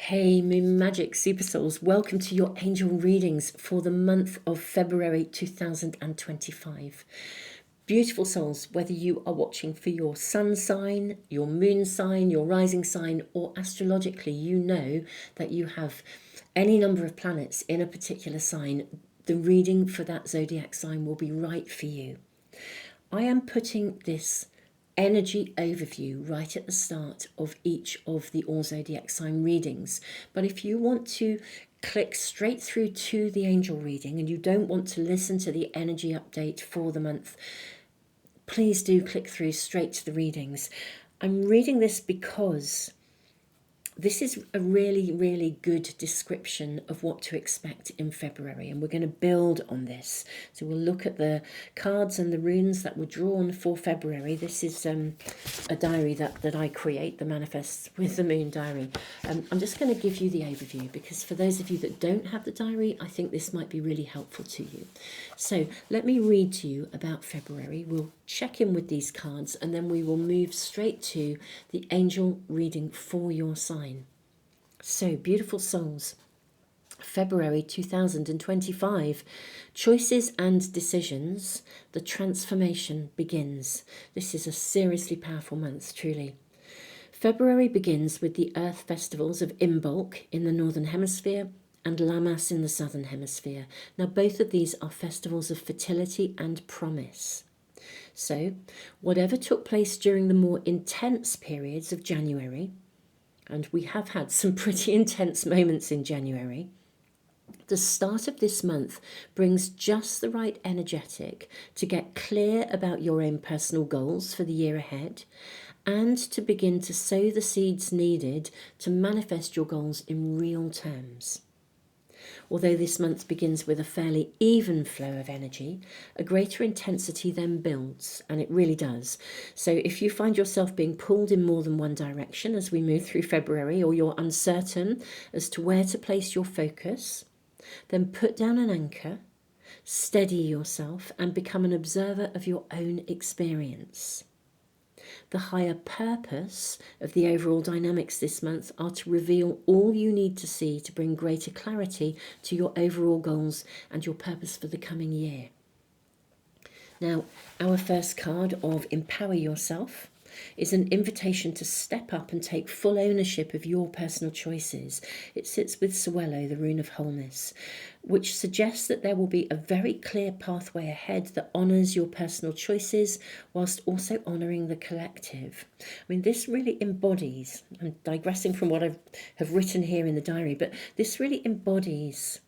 Hey, Moon Magic Super Souls, welcome to your angel readings for the month of February 2025. Beautiful souls, whether you are watching for your sun sign, your moon sign, your rising sign, or astrologically, you know that you have any number of planets in a particular sign, the reading for that zodiac sign will be right for you. I am putting this energy overview right at the start of each of the all zodiac sign readings. But if you want to click straight through to the angel reading and you don't want to listen to the energy update for the month, please do click through straight to the readings. I'm reading this because this is a really, really good description of what to expect in February, and we're going to build on this. So we'll look at the cards and the runes that were drawn for February. This is a diary that I create, the Manifests with the Moon diary. I'm just going to give you the overview because for those of you that don't have the diary, I think this might be really helpful to you. So let me read to you about February. We'll check in with these cards and then we will move straight to the angel reading for your sign. So, beautiful souls, February 2025, choices and decisions, the transformation begins. This is a seriously powerful month, truly. February begins with the Earth festivals of Imbolc in the Northern Hemisphere and Lammas in the Southern Hemisphere. Now, both of these are festivals of fertility and promise. So, whatever took place during the more intense periods of January, and we have had some pretty intense moments in January, the start of this month brings just the right energetic to get clear about your own personal goals for the year ahead and to begin to sow the seeds needed to manifest your goals in real terms. Although this month begins with a fairly even flow of energy, a greater intensity then builds, and it really does. So if you find yourself being pulled in more than one direction as we move through February, or you're uncertain as to where to place your focus, then put down an anchor, steady yourself, and become an observer of your own experience. The higher purpose of the overall dynamics this month are to reveal all you need to see to bring greater clarity to your overall goals and your purpose for the coming year. Now, our first card of Empower Yourself is an invitation to step up and take full ownership of your personal choices. It sits with Sewello, the rune of wholeness, which suggests that there will be a very clear pathway ahead that honours your personal choices whilst also honouring the collective. I mean, this really embodies, I'm digressing from what I have written here in the diary, but this really embodies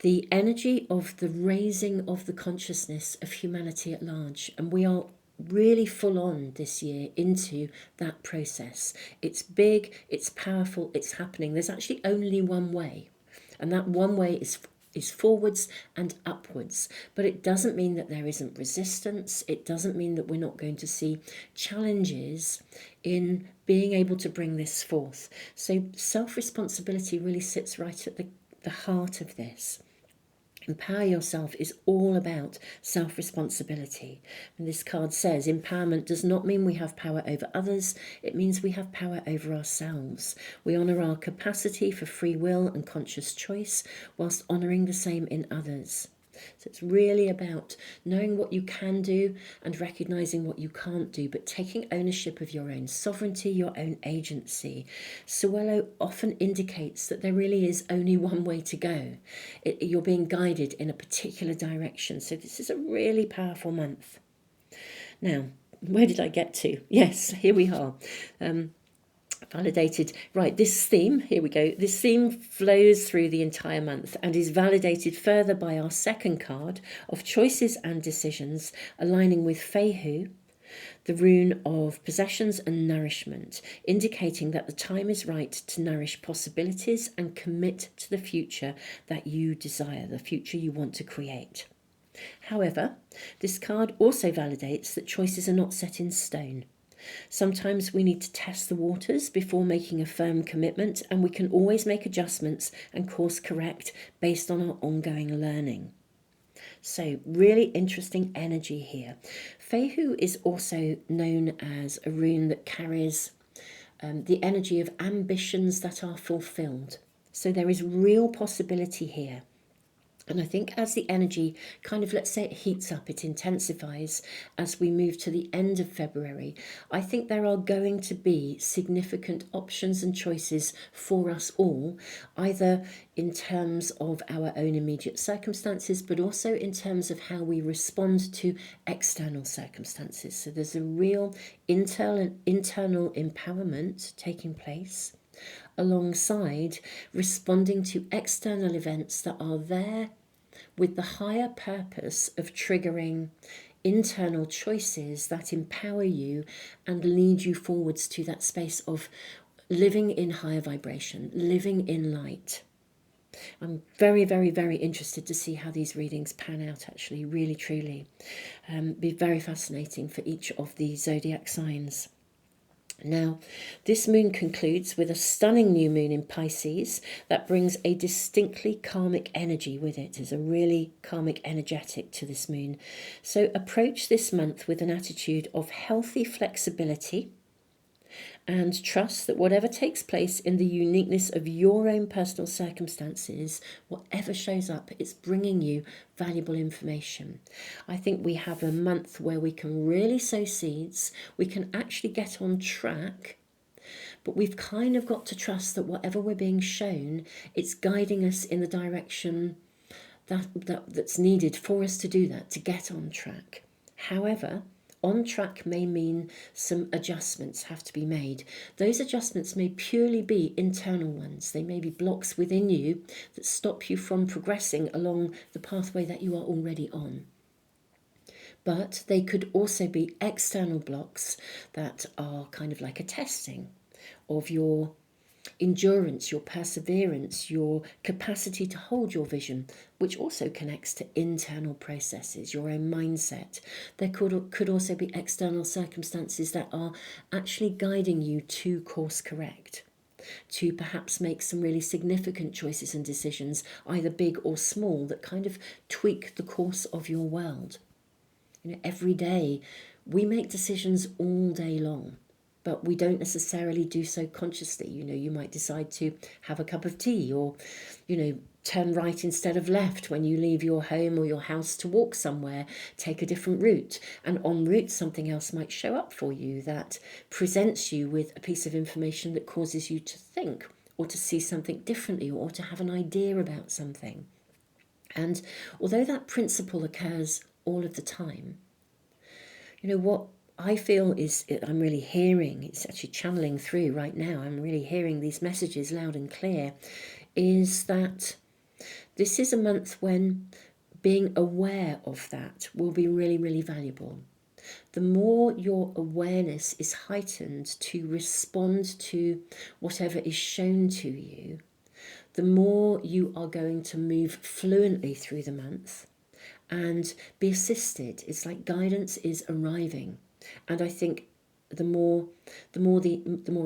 the energy of the raising of the consciousness of humanity at large. And we are really full on this year into that process. It's big, it's powerful, it's happening. There's actually only one way, and that one way is forwards and upwards. But it doesn't mean that there isn't resistance. It doesn't mean that we're not going to see challenges in being able to bring this forth. So self-responsibility really sits right at the heart of this. Empower Yourself is all about self-responsibility. And this card says empowerment does not mean we have power over others. It means we have power over ourselves. We honour our capacity for free will and conscious choice whilst honouring the same in others. So it's really about knowing what you can do and recognising what you can't do, but taking ownership of your own sovereignty, your own agency. Sewello often indicates that there really is only one way to go. You're being guided in a particular direction. So this is a really powerful month. Now, where did I get to? Yes, here we are. Validated. Right, this theme, here we go. This theme flows through the entire month and is validated further by our second card of choices and decisions, aligning with Fehu, the rune of possessions and nourishment, indicating that the time is right to nourish possibilities and commit to the future that you desire, the future you want to create. However, this card also validates that choices are not set in stone. Sometimes we need to test the waters before making a firm commitment, and we can always make adjustments and course correct based on our ongoing learning. So really interesting energy here. Fehu is also known as a rune that carries the energy of ambitions that are fulfilled. So there is real possibility here. And I think as the energy kind of, let's say, it heats up, it intensifies as we move to the end of February, I think there are going to be significant options and choices for us all, either in terms of our own immediate circumstances, but also in terms of how we respond to external circumstances. So there's a real internal empowerment taking place, alongside responding to external events that are there with the higher purpose of triggering internal choices that empower you and lead you forwards to that space of living in higher vibration, living in light. I'm very, very, very interested to see how these readings pan out, actually, really, truly. Be very fascinating for each of the zodiac signs. Now, this moon concludes with a stunning new moon in Pisces that brings a distinctly karmic energy with it. There's a really karmic energetic to this moon. So approach this month with an attitude of healthy flexibility and trust that whatever takes place in the uniqueness of your own personal circumstances, whatever shows up, it's bringing you valuable information. I think we have a month where we can really sow seeds, we can actually get on track, but we've kind of got to trust that whatever we're being shown, it's guiding us in the direction that's needed for us to do that, to get on track. However, on track may mean some adjustments have to be made. Those adjustments may purely be internal ones. They may be blocks within you that stop you from progressing along the pathway that you are already on. But they could also be external blocks that are kind of like a testing of your endurance, your perseverance, your capacity to hold your vision, which also connects to internal processes, your own mindset. There could also be external circumstances that are actually guiding you to course correct, to perhaps make some really significant choices and decisions, either big or small, that kind of tweak the course of your world. Every day we make decisions all day long, but we don't necessarily do so consciously. You might decide to have a cup of tea, or, turn right instead of left when you leave your home or your house to walk somewhere, take a different route. And en route, something else might show up for you that presents you with a piece of information that causes you to think, or to see something differently, or to have an idea about something. And although that principle occurs all of the time, what I feel is, I'm really hearing, it's actually channeling through right now, I'm really hearing these messages loud and clear, is that this is a month when being aware of that will be really, really valuable. The more your awareness is heightened to respond to whatever is shown to you, the more you are going to move fluently through the month and be assisted. It's like guidance is arriving. And I think the more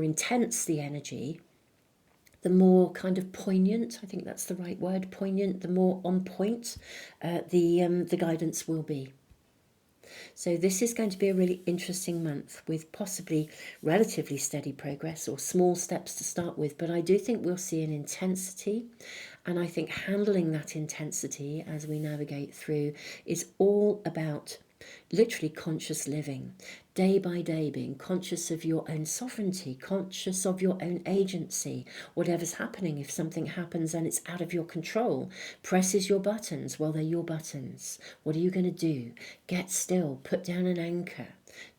intense the energy, the more kind of poignant, I think that's the right word, poignant, the more on point the guidance will be. So this is going to be a really interesting month with possibly relatively steady progress or small steps to start with. But I do think we'll see an intensity. And I think handling that intensity as we navigate through is all about literally conscious living, day by day, being conscious of your own sovereignty, conscious of your own agency. Whatever's happening, if something happens and it's out of your control, presses your buttons, well, they're your buttons. What are you going to do? Get still, put down an anchor.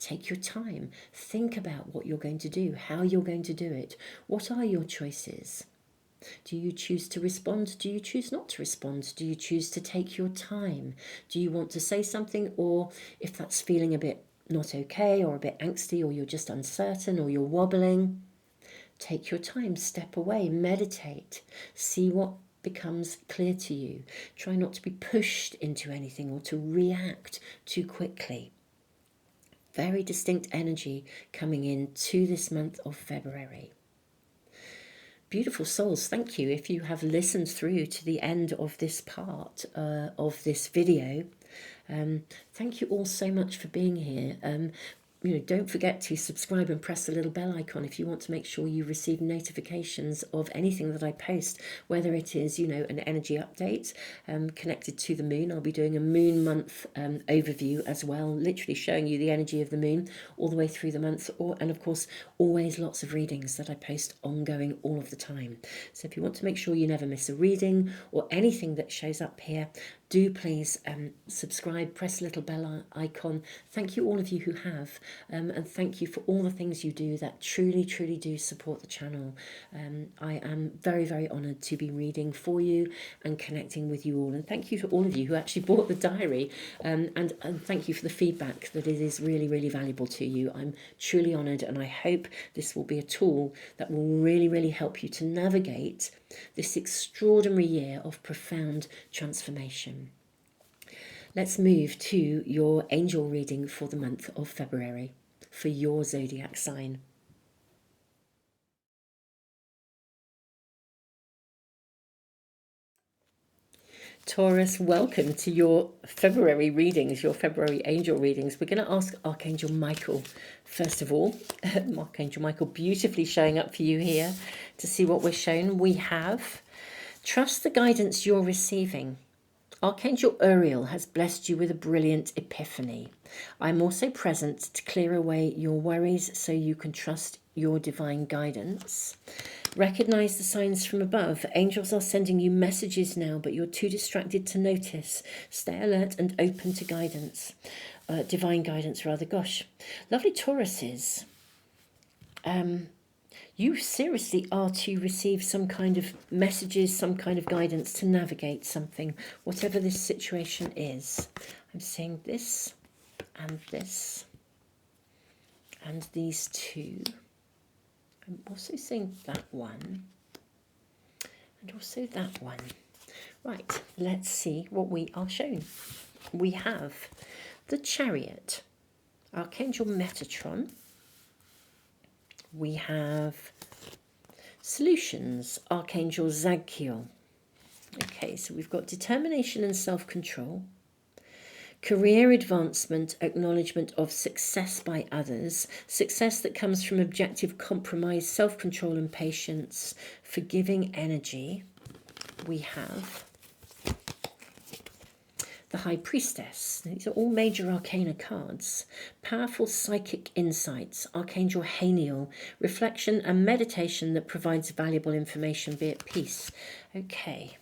Take your time, think about what you're going to do, how you're going to do it. What are your choices? Do you choose to respond? Do you choose not to respond? Do you choose to take your time? Do you want to say something? Or if that's feeling a bit not okay, or a bit angsty, or you're just uncertain, or you're wobbling, take your time, step away, meditate, see what becomes clear to you. Try not to be pushed into anything or to react too quickly. Very distinct energy coming in to this month of February. Beautiful souls, thank you if you have listened through to the end of this part of this video. Thank you all so much for being here. don't forget to subscribe and press the little bell icon if you want to make sure you receive notifications of anything that I post, whether it is, an energy update connected to the moon. I'll be doing a moon month overview as well, literally showing you the energy of the moon all the way through the month, and of course, always lots of readings that I post ongoing all of the time. So if you want to make sure you never miss a reading or anything that shows up here, do please subscribe, press the little bell icon. Thank you all of you who have, and thank you for all the things you do that truly, truly do support the channel. I am very, very honoured to be reading for you and connecting with you all. And thank you to all of you who actually bought the diary, and thank you for the feedback, that it is really, really valuable to you. I'm truly honoured, and I hope this will be a tool that will really, really help you to navigate this extraordinary year of profound transformation. Let's move to your angel reading for the month of February for your zodiac sign. Taurus, welcome to your February readings, your February angel readings. We're going to ask Archangel Michael, first of all. Archangel Michael beautifully showing up for you here to see what we're shown. We have, trust the guidance you're receiving. Archangel Uriel has blessed you with a brilliant epiphany. I'm also present to clear away your worries so you can trust your divine guidance. Recognize the signs from above. Angels are sending you messages now, but you're too distracted to notice. Stay alert and open to guidance. Divine guidance, rather. Gosh. Lovely Tauruses. You seriously are to receive some kind of messages, some kind of guidance to navigate something, whatever this situation is. I'm seeing this and this and these two. I'm also seeing that one and also that one. Right, let's see what we are shown. We have the Chariot, Archangel Metatron. We have Solutions, Archangel Zadkiel. Okay, so we've got determination and self-control, career advancement, acknowledgement of success by others, success that comes from objective compromise, self-control and patience, forgiving energy. We have the High Priestess. These are all major arcana cards. Powerful psychic insights, Archangel Haniel, reflection and meditation that provides valuable information, be at peace. Okay,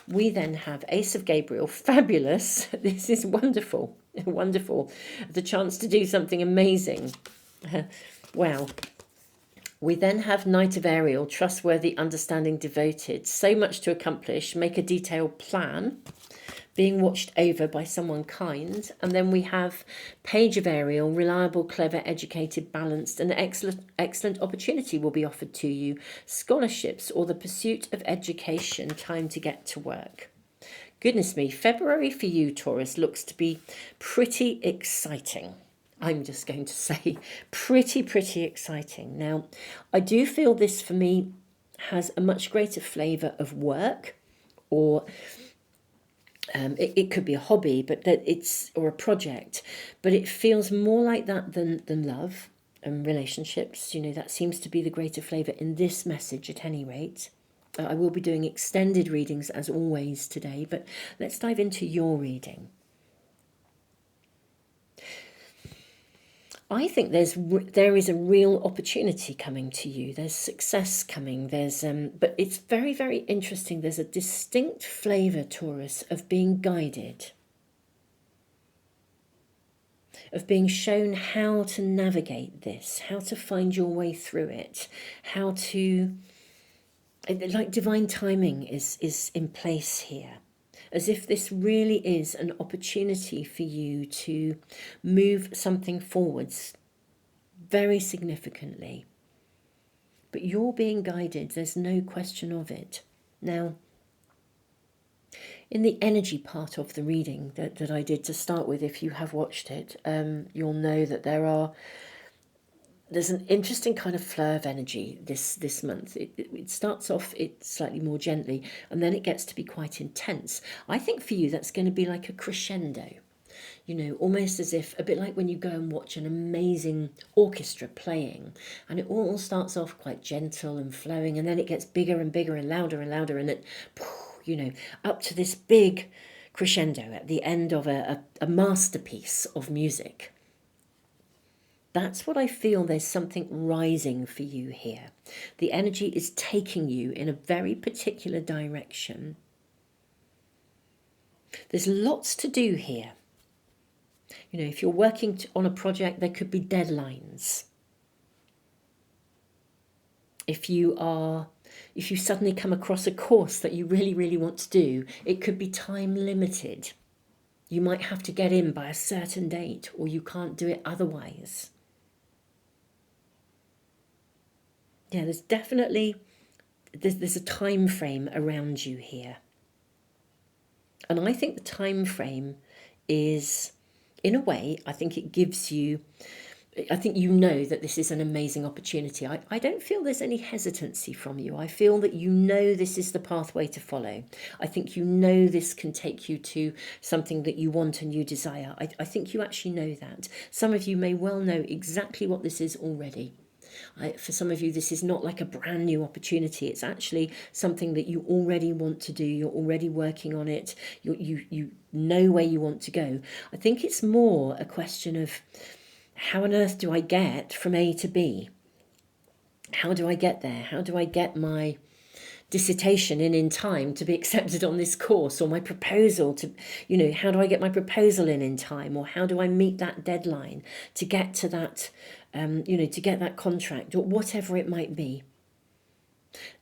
we then have Ace of Gabriel, fabulous. This is wonderful, wonderful. The chance to do something amazing. Wow. We then have Knight of Ariel, trustworthy, understanding, devoted. So much to accomplish, make a detailed plan, being watched over by someone kind. And then we have Page of Ariel, reliable, clever, educated, balanced, an excellent opportunity will be offered to you. Scholarships or the pursuit of education, time to get to work. Goodness me, February for you, Taurus, looks to be pretty exciting. I'm just going to say pretty exciting. Now, I do feel this for me has a much greater flavour of work, or it could be a hobby, but or a project, but it feels more like that than love and relationships. That seems to be the greater flavour in this message at any rate. I will be doing extended readings as always today, but let's dive into your reading. I think there is a real opportunity coming to you. There's success coming. But it's very, very interesting. There's a distinct flavour, Taurus, of being guided, of being shown how to navigate this, how to find your way through it, how to, like divine timing is in place here. As if this really is an opportunity for you to move something forwards very significantly. But you're being guided, there's no question of it. Now, in the energy part of the reading that I did to start with, if you have watched it, you'll know that there's an interesting kind of flow of energy this month. It starts off slightly more gently, and then it gets to be quite intense. I think for you that's going to be like a crescendo. you know, almost as if, a bit like when you go and watch an amazing orchestra playing, and it all starts off quite gentle and flowing, and then it gets bigger and bigger and louder, and it, you know, up to this big crescendo at the end of a masterpiece of music. That's what I feel. There's something rising for you here. The energy is taking you in a very particular direction. There's lots to do here. You know, if you're working on a project, there could be deadlines. If you suddenly come across a course that you really, really want to do, it could be time limited. You might have to get in by a certain date, or you can't do it otherwise. Yeah, there's definitely, there's a time frame around you here. And I think the time frame is, in a way, I think it gives you, I think you know that this is an amazing opportunity. I don't feel there's any hesitancy from you. I feel that you know this is the pathway to follow. I think you know this can take you to something that you want and you desire. I think you actually know that. Some of you may well know exactly what this is already. For some of you, this is not like a brand new opportunity. It's actually something that you already want to do. You're already working on it. You know where you want to go. I think it's more a question of, how on earth do I get from A to B? How do I get there? How do I get my dissertation in time to be accepted on this course, or my proposal to, you know, how do I get my proposal in time, or how do I meet that deadline to get to that, you know, to get that contract, or whatever it might be.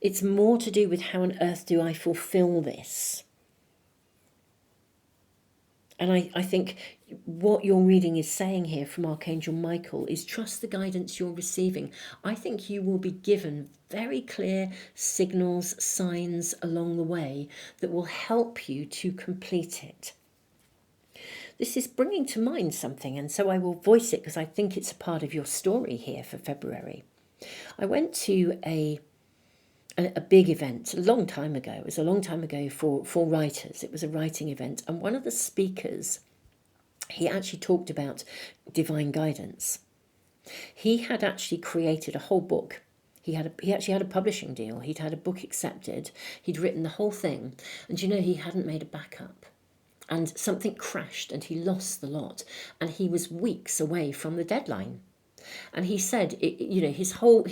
It's more to do with how on earth do I fulfill this. And I think what your reading is saying here from Archangel Michael is trust the guidance you're receiving. I think you will be given very clear signals, signs along the way that will help you to complete it. This is bringing to mind something, and so I will voice it because I think it's a part of your story here for February. I went to a big event a long time ago. It was a long time ago for writers. It was a writing event, and one of the speakers, he actually talked about divine guidance. He had actually created a whole book. He actually had a publishing deal. He'd had a book accepted. He'd written the whole thing, and you know, he hadn't made a backup. And something crashed and he lost the lot, and he was weeks away from the deadline. And he said, you know,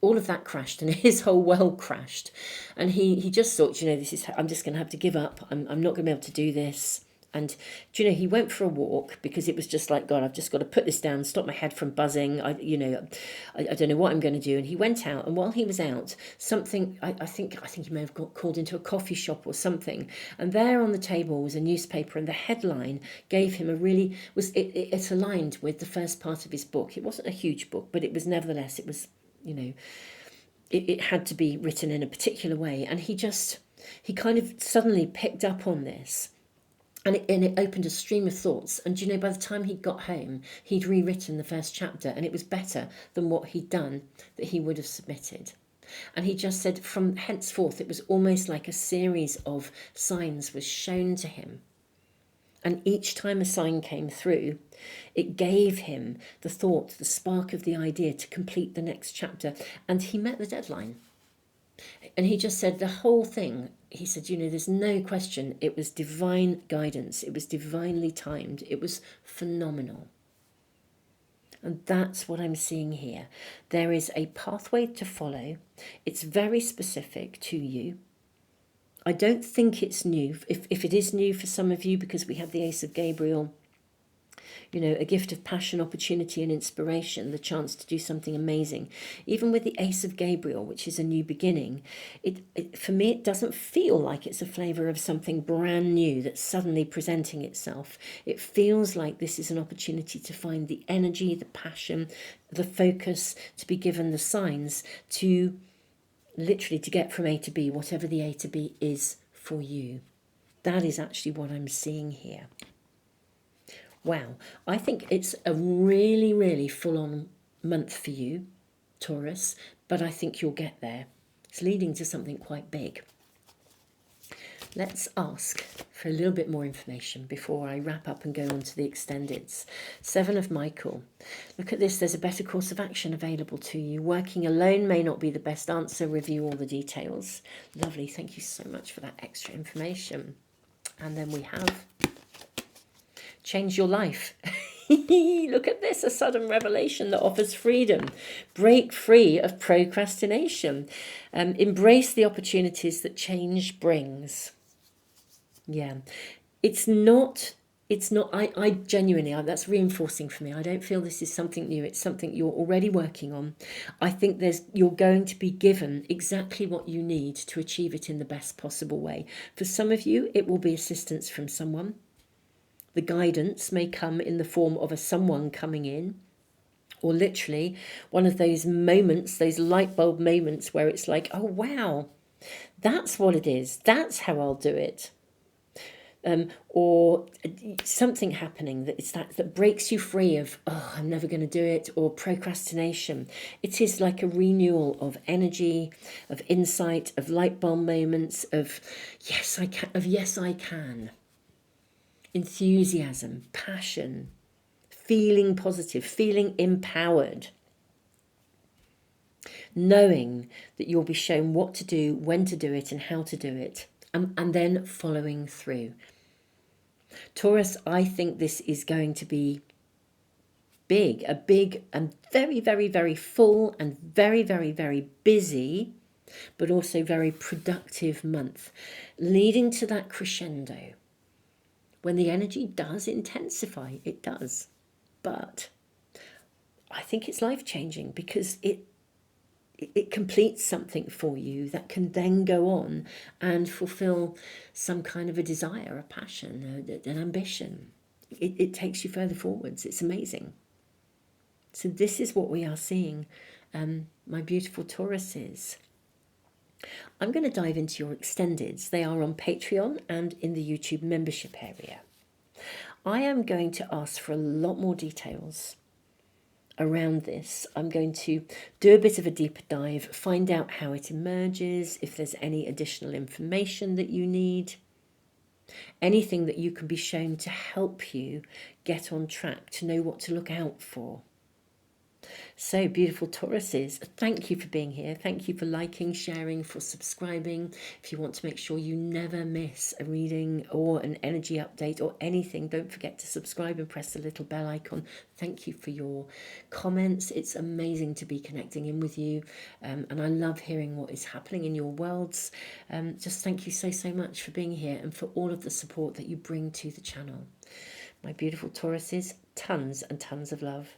all of that crashed and his whole world crashed. And he just thought, you know, I'm just going to have to give up. I'm not going to be able to do this. And, you know, he went for a walk because it was just like, God, I've just got to put this down, stop my head from buzzing. I don't know what I'm going to do. And he went out, and while he was out, something, I think he may have got called into a coffee shop or something. And there on the table was a newspaper, and the headline gave him it aligned with the first part of his book. It wasn't a huge book, but it was nevertheless, it was, you know, it had to be written in a particular way. And he kind of suddenly picked up on this. And it opened a stream of thoughts. And, you know, by the time he got home, he'd rewritten the first chapter, and it was better than what he'd done that he would have submitted. And he just said from henceforth, it was almost like a series of signs was shown to him. And each time a sign came through, it gave him the thought, the spark of the idea to complete the next chapter. And he met the deadline. And he just said the whole thing, he said, you know, there's no question, it was divine guidance. It was divinely timed. It was phenomenal. And that's what I'm seeing here. There is a pathway to follow. It's very specific to you. I don't think it's new. If it is new for some of you, because we have the Ace of Gabriel, you know, a gift of passion, opportunity and inspiration, the chance to do something amazing. Even with the Ace of Gabriel, which is a new beginning, for me, it doesn't feel like it's a flavour of something brand new that's suddenly presenting itself. It feels like this is an opportunity to find the energy, the passion, the focus, to be given the signs to literally to get from A to B, whatever the A to B is for you. That is actually what I'm seeing here. Wow, I think it's a really, really full-on month for you, Taurus, but I think you'll get there. It's leading to something quite big. Let's ask for a little bit more information before I wrap up and go on to the extendeds. Seven of Michael. Look at this. There's a better course of action available to you. Working alone may not be the best answer. Review all the details. Lovely. Thank you so much for that extra information. And then we have change your life. Look at this, a sudden revelation that offers freedom. Break free of procrastination. Embrace the opportunities that change brings. Yeah, it's not, I genuinely, that's reinforcing for me. I don't feel this is something new. It's something you're already working on. I think you're going to be given exactly what you need to achieve it in the best possible way. For some of you, it will be assistance from someone. The guidance may come in the form of a someone coming in, or literally one of those moments, those light bulb moments where it's like, oh, wow, that's what it is. That's how I'll do it. Or something happening that breaks you free of, oh, I'm never going to do it, or procrastination. It is like a renewal of energy, of insight, of light bulb moments, of yes, I can. Enthusiasm, passion, feeling positive, feeling empowered, knowing that you'll be shown what to do, when to do it, and how to do it, and then following through. Taurus, I think this is going to be a big and very, very, very full and very, very, very busy, but also very productive month, leading to that crescendo. When the energy does intensify, it does. But I think it's life-changing because it completes something for you that can then go on and fulfill some kind of a desire, a passion, an ambition. It takes you further forwards. It's amazing. So this is what we are seeing, my beautiful Tauruses. I'm going to dive into your extendeds. They are on Patreon and in the YouTube membership area. I am going to ask for a lot more details around this. I'm going to do a bit of a deeper dive, find out how it emerges, if there's any additional information that you need, anything that you can be shown to help you get on track, to know what to look out for. So, beautiful Tauruses, thank you for being here. Thank you for liking, sharing, for subscribing. If you want to make sure you never miss a reading or an energy update or anything, don't forget to subscribe and press the little bell icon. Thank you for your comments. It's amazing to be connecting in with you, and I love hearing what is happening in your worlds. Just thank you so, so much for being here and for all of the support that you bring to the channel. My beautiful Tauruses, tons and tons of love.